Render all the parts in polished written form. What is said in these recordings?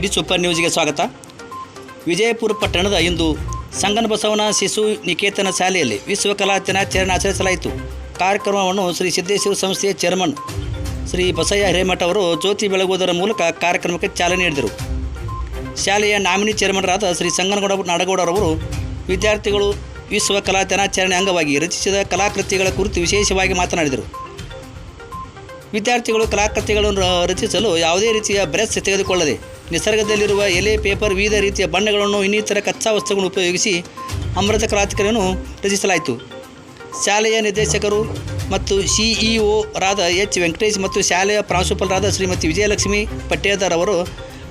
D super ನ್ಯೂಸ್ಗೆ ಸ್ವಾಗತ. ವಿಜಯಪುರ ಪಟ್ಟಣದ ಇಂದು ಸಂಗನಬಸವನ ಶಿಶು ನಿಕೇತನ ಶಾಲೆಯಲ್ಲಿ ವಿಶ್ವ ಕಲಾ ದಿನಾಚರಣೆ ಆಚರಿಸಲಾಯಿತು. ಕಾರ್ಯಕ್ರಮವನ್ನು ಶ್ರೀ ಸಿದ್ದೇಶ್ವರ ಸಂಸ್ಥೆಯ ಚೇರ್ಮನ್ ಶ್ರೀ ಬಸಯ್ಯ ಹಿರೇಮಠ ಅವರು ಜ್ಯೋತಿ ಬೆಳಗುವುದರ ಮೂಲಕ ಕಾರ್ಯಕ್ರಮಕ್ಕೆ ಚಾಲನೆ ನೀಡಿದರು. ಶಾಲೆಯ ನಾಮಿನಿ ಚೇರ್ಮನ್ರಾದ ಶ್ರೀ ಸಂಗನಗೌಡ ನಾಡಗೌಡರವರು ವಿದ್ಯಾರ್ಥಿಗಳು ವಿಶ್ವ ಕಲಾ ದಿನಾಚರಣೆ ಅಂಗವಾಗಿ ರಚಿಸಿದ ಕಲಾಕೃತಿಗಳ ಕುರಿತು ವಿಶೇಷವಾಗಿ ಮಾತನಾಡಿದರು. ವಿದ್ಯಾರ್ಥಿಗಳು ಕಲಾಕೃತಿಗಳನ್ನು ರಚಿಸಲು ಯಾವುದೇ ರೀತಿಯ ಬ್ರಷ್ ತೆಗೆದುಕೊಳ್ಳದೆ ನಿಸರ್ಗದಲ್ಲಿರುವ ಎಲೆ, ಪೇಪರ್, ವಿವಿಧ ರೀತಿಯ ಬಣ್ಣಗಳನ್ನು ಇನ್ನಿತರ ಕಚ್ಚಾ ವಸ್ತುಗಳನ್ನು ಉಪಯೋಗಿಸಿ ಅಮೃತ ಕಲಾಕೃತಿಗಳನ್ನು ರಚಿಸಲಾಯಿತು. ಶಾಲೆಯ ನಿರ್ದೇಶಕರು ಮತ್ತು ಸಿಇಒ ರಾದ ಎಚ್ ವೆಂಕಟೇಶ್ ಮತ್ತು ಶಾಲೆಯ ಪ್ರಾಂಶುಪಾಲರಾದ ಶ್ರೀಮತಿ ವಿಜಯಲಕ್ಷ್ಮಿ ಪಟ್ಟೇದಾರ್ ಅವರು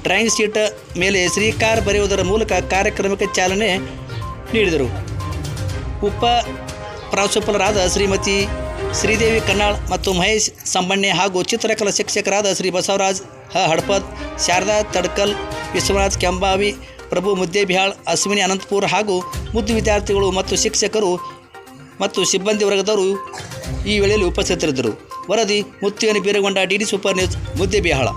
ಡ್ರಾಯಿಂಗ್ ಶೀಟ್ ಮೇಲೆ ಶ್ರೀಕಾರ ಬರೆಯುವುದರ ಮೂಲಕ ಕಾರ್ಯಕ್ರಮಕ್ಕೆ ಚಾಲನೆ ನೀಡಿದರು. ಉಪ ಪ್ರಾಂಶುಪಾಲರಾದ ಶ್ರೀಮತಿ ಶ್ರೀದೇವಿ ಕನ್ನಾಳ್ ಮತ್ತು ಮಹೇಶ್ ಸಂಬಣ್ಣೆ ಹಾಗೂ ಚಿತ್ರಕಲಾ ಶಿಕ್ಷಕರಾದ ಶ್ರೀ ಬಸವರಾಜ್ ಹಡಪದ್, ಶಾರದಾ ತಡ್ಕಲ್, ವಿಶ್ವನಾಥ್ ಕೆಂಬಾವಿ, ಪ್ರಭು ಮುದ್ದೇಬಿಹಾಳ್, ಅಶ್ವಿನಿ ಅನಂತಪುರ ಹಾಗೂ ಮುದ್ದು ವಿದ್ಯಾರ್ಥಿಗಳು ಮತ್ತು ಶಿಕ್ಷಕರು ಮತ್ತು ಸಿಬ್ಬಂದಿ ವರ್ಗದವರು ಈ ವೇಳೆಯಲ್ಲಿ ಉಪಸ್ಥಿತರಿದ್ದರು. ವರದಿ ಮುತ್ತಿಗನಿ ಬೀರಗೊಂಡ ಡಿ ಸೂಪರ್ ನ್ಯೂಸ್ ಮುದ್ದೇಬಿಹಾಳ.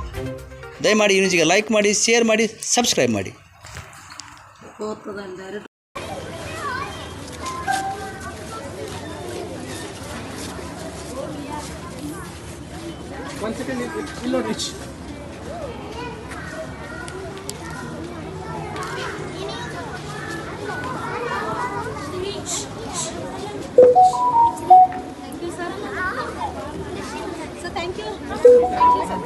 ದಯಮಾಡಿ ಈ ನ್ಯೂಸ್ಗೆ ಲೈಕ್ ಮಾಡಿ, ಶೇರ್ ಮಾಡಿ, ಸಬ್ಸ್ಕ್ರೈಬ್ ಮಾಡಿ. One second, it will not reach. Thank you, sir. So thank you. Thank you, sir.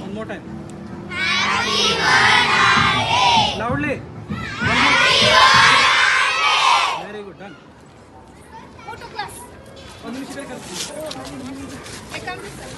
One more time. Loudly. Very good, done. Go to class. One minute, I come, sir.